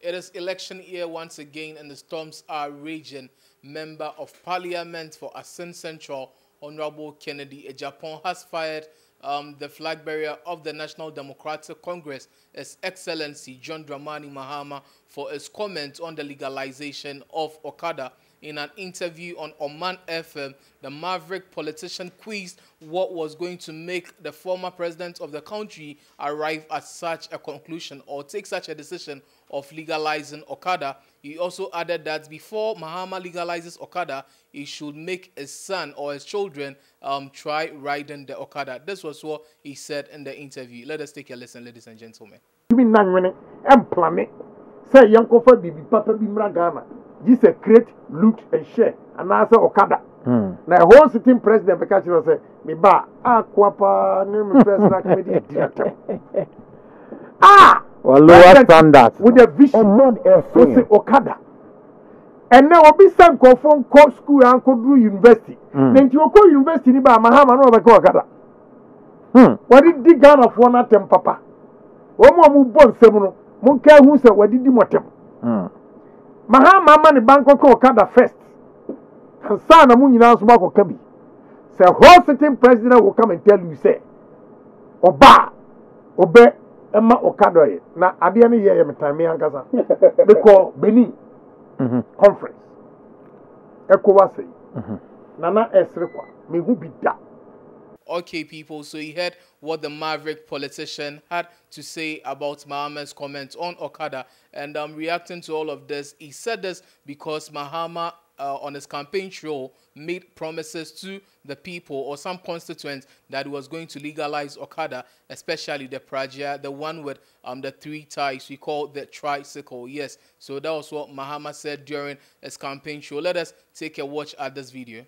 It is election year once again, and the storms are raging. Member of Parliament for Asin Central, Honorable Ken Agyapong, has fired the flag bearer of the National Democratic Congress, His Excellency John Dramani Mahama, for his comment on the legalization of Okada. In an interview on Oman FM, the maverick politician quizzed what was going to make the former president of the country arrive at such a conclusion or take such a decision of legalizing Okada. He also added that before Mahama legalizes Okada, he should make his son or his children try riding the Okada. This was what he said in the interview. Let us take a listen, ladies and gentlemen. Say Yanko for Bibi Papa Bimra Ghana. This a create, loot and share. And I say Okada. Now whole sitting president because you say me ba aquapa name president committee director. Well, lower standards. With a vision say Okada. And now obi san ko from school and ko do university. Then you go university ni ba Mahama no be Okada. What did the Ghana for na tem papa? Omo mu bon sem no. Munke who said what did you motem? Mahama man Bangkok Okada first. And son of Munina Smako Kabi. Say whole sitting president will come and tell you, say, Oba, Obe, Emma Okada. Now, at the end of the year, they call Beni conference. Ekowase. Nana Esrekwa. Me who be that. Okay, people, so you heard what the maverick politician had to say about Mahama's comments on Okada. And reacting to all of this, he said this because Mahama, on his campaign trail, made promises to the people or some constituents that he was going to legalize Okada, especially the Prajia, the one with the 3 tires we call the tricycle. Yes, so that was what Mahama said during his campaign trail. Let us take a watch at this video.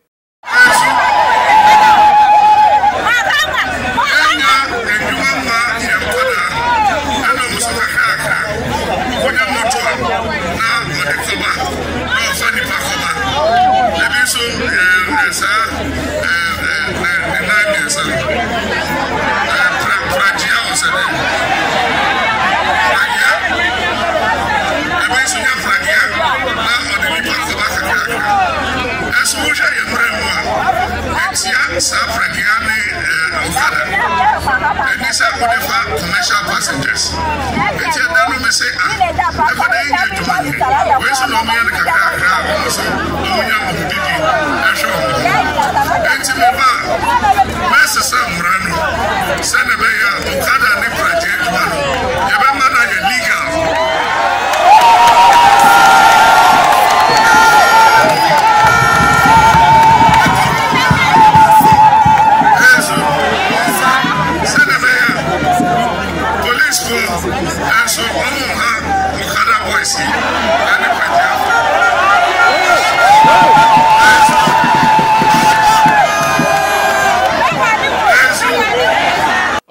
Commercial passengers.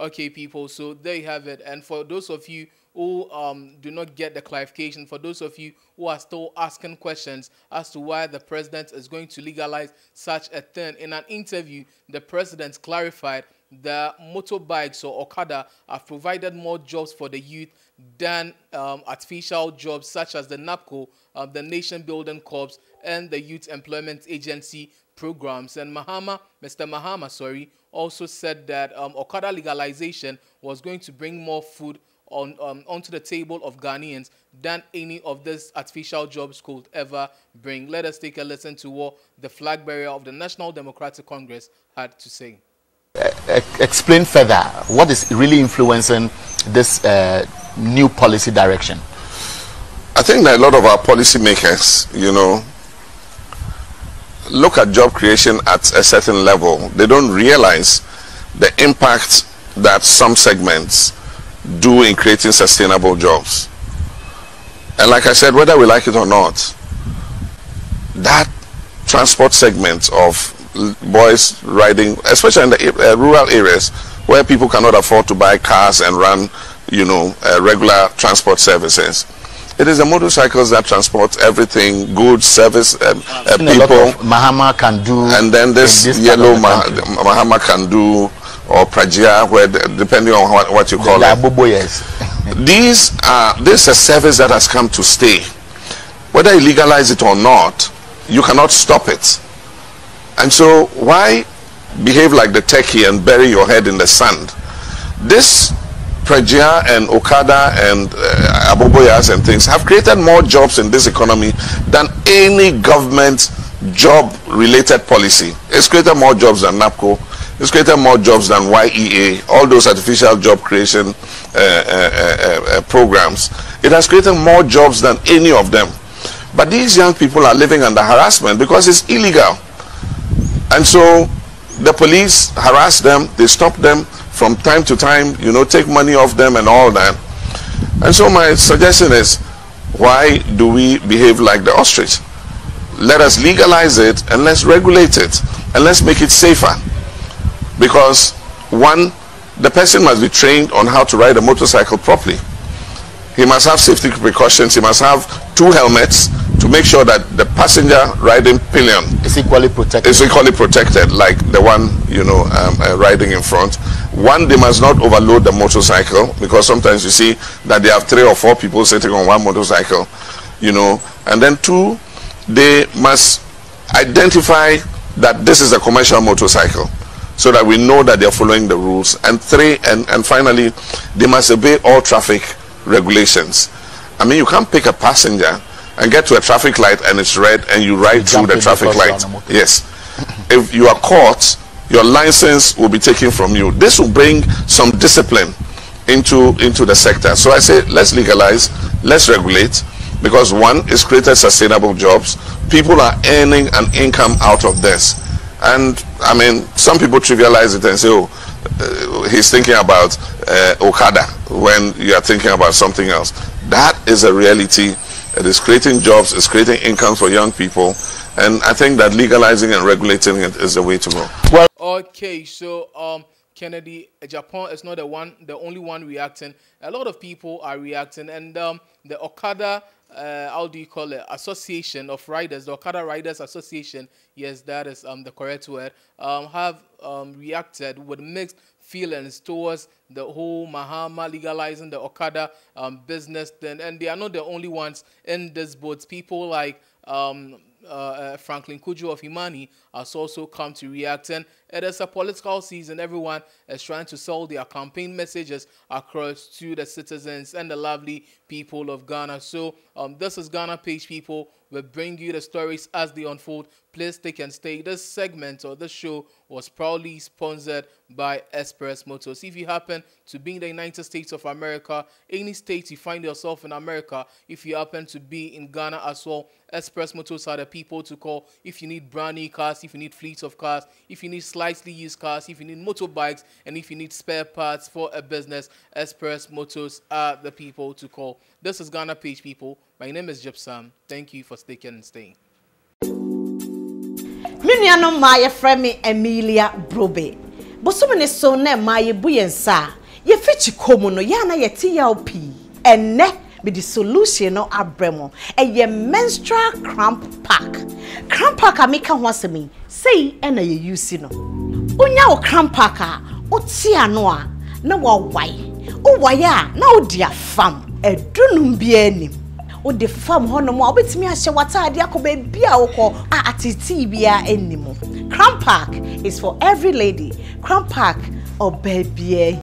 Okay, people, so there you have it. And for those of you who do not get the clarification, for those of you who are still asking questions as to why the president is going to legalize such a thing, in an interview, the president clarified that motorbikes or Okada have provided more jobs for the youth than artificial jobs such as the NAPCO, the Nation Building Corps, and the Youth Employment Agency programs. And Mr. Mahama, also said that Okada legalization was going to bring more food onto the table of Ghanaians than any of these artificial jobs could ever bring. Let us take a listen to what the flag bearer of the National Democratic Congress had to say. Explain further what is really influencing this new policy direction. I think that a lot of our policymakers, look at job creation at a certain level. They don't realize the impact that some segments do in creating sustainable jobs. And like I said, whether we like it or not, that transport segment of boys riding, especially in the rural areas where people cannot afford to buy cars and run, regular transport services. It is the motorcycles that transport everything, goods, service, people. Mahama can do, and then this yellow Mahama can do, or Prajia, where depending on what you call it. this is a service that has come to stay. Whether you legalize it or not, you cannot stop it. And so why behave like the techie and bury your head in the sand? This Prajia and Okada and Aboboyas and things have created more jobs in this economy than any government job-related policy. It's created more jobs than NAPCO. It's created more jobs than YEA, all those artificial job creation programs. It has created more jobs than any of them. But these young people are living under harassment because it's illegal. And so the police harass them, they stop them from time to time, you know, take money off them and all that. And so my suggestion is, why do we behave like the ostrich? Let us legalize it and let's regulate it and let's make it safer. Because one, the person must be trained on how to ride a motorcycle properly. He must have safety precautions. He must have 2 helmets to make sure that the passenger riding pillion is equally protected. Is equally protected, like the one, you know, riding in front. One, they must not overload the motorcycle, because sometimes you see that they have 3 or 4 people sitting on one motorcycle, you know. And then 2, they must identify that this is a commercial motorcycle, so that we know that they're following the rules. And 3, and finally, they must obey all traffic regulations. I mean, you can't pick a passenger and get to a traffic light and it's red and you ride through the traffic light. Yes. If you are caught, your license will be taken from you. This will bring some discipline into the sector. So I say, let's legalize, let's regulate, because one, it's created sustainable jobs. People are earning an income out of this. And I mean, some people trivialize it and say, oh, he's thinking about Okada when you are thinking about something else. That is a reality. It is creating jobs, it's creating income for young people. And I think that legalizing and regulating it is the way to go. Well, okay, so Ken Agyapong is not the only one reacting. A lot of people are reacting, and the Okada, how do you call it, Association of Riders, the Okada Riders Association, yes, that is the correct word, have reacted with mixed feelings towards the whole Mahama legalizing the Okada business thing. And they are not the only ones in this boat. People like Franklin Kujo of Imani has also come to react. And it is a political season. Everyone is trying to sell their campaign messages across to the citizens and the lovely people of Ghana. So this is GhPage, people. We'll bring you the stories as they unfold. Please take and stay. This segment or this show was proudly sponsored by Express Motors. If you happen to be in the United States of America, any state you find yourself in America, if you happen to be in Ghana as well, Express Motors are the people to call. If you need brand new cars, if you need fleets of cars, if you need slightly used cars, if you need motorbikes, and if you need spare parts for a business, Express Motors are the people to call. This is GhPage, people. My name is GhPage. Thank you for sticking and staying. Miniano Maya Fremi Emilia Brobe. Bosumene so ne Maya Buyensa. Ye fichi komuno yana ye TLP. And ne be the solution no abremo. E ye menstrual cramp pack. Cramp pack amika wasemi. Say ena ye use no. Unya o cramp pack o tia noa. Na wa wai. O waya na o dia fam. E dunum bienim. O de fam hono mo obetimi ahye watade akoba bia woko atiti bia enimo. Cramp pack is for every lady. Cramp pack or baby.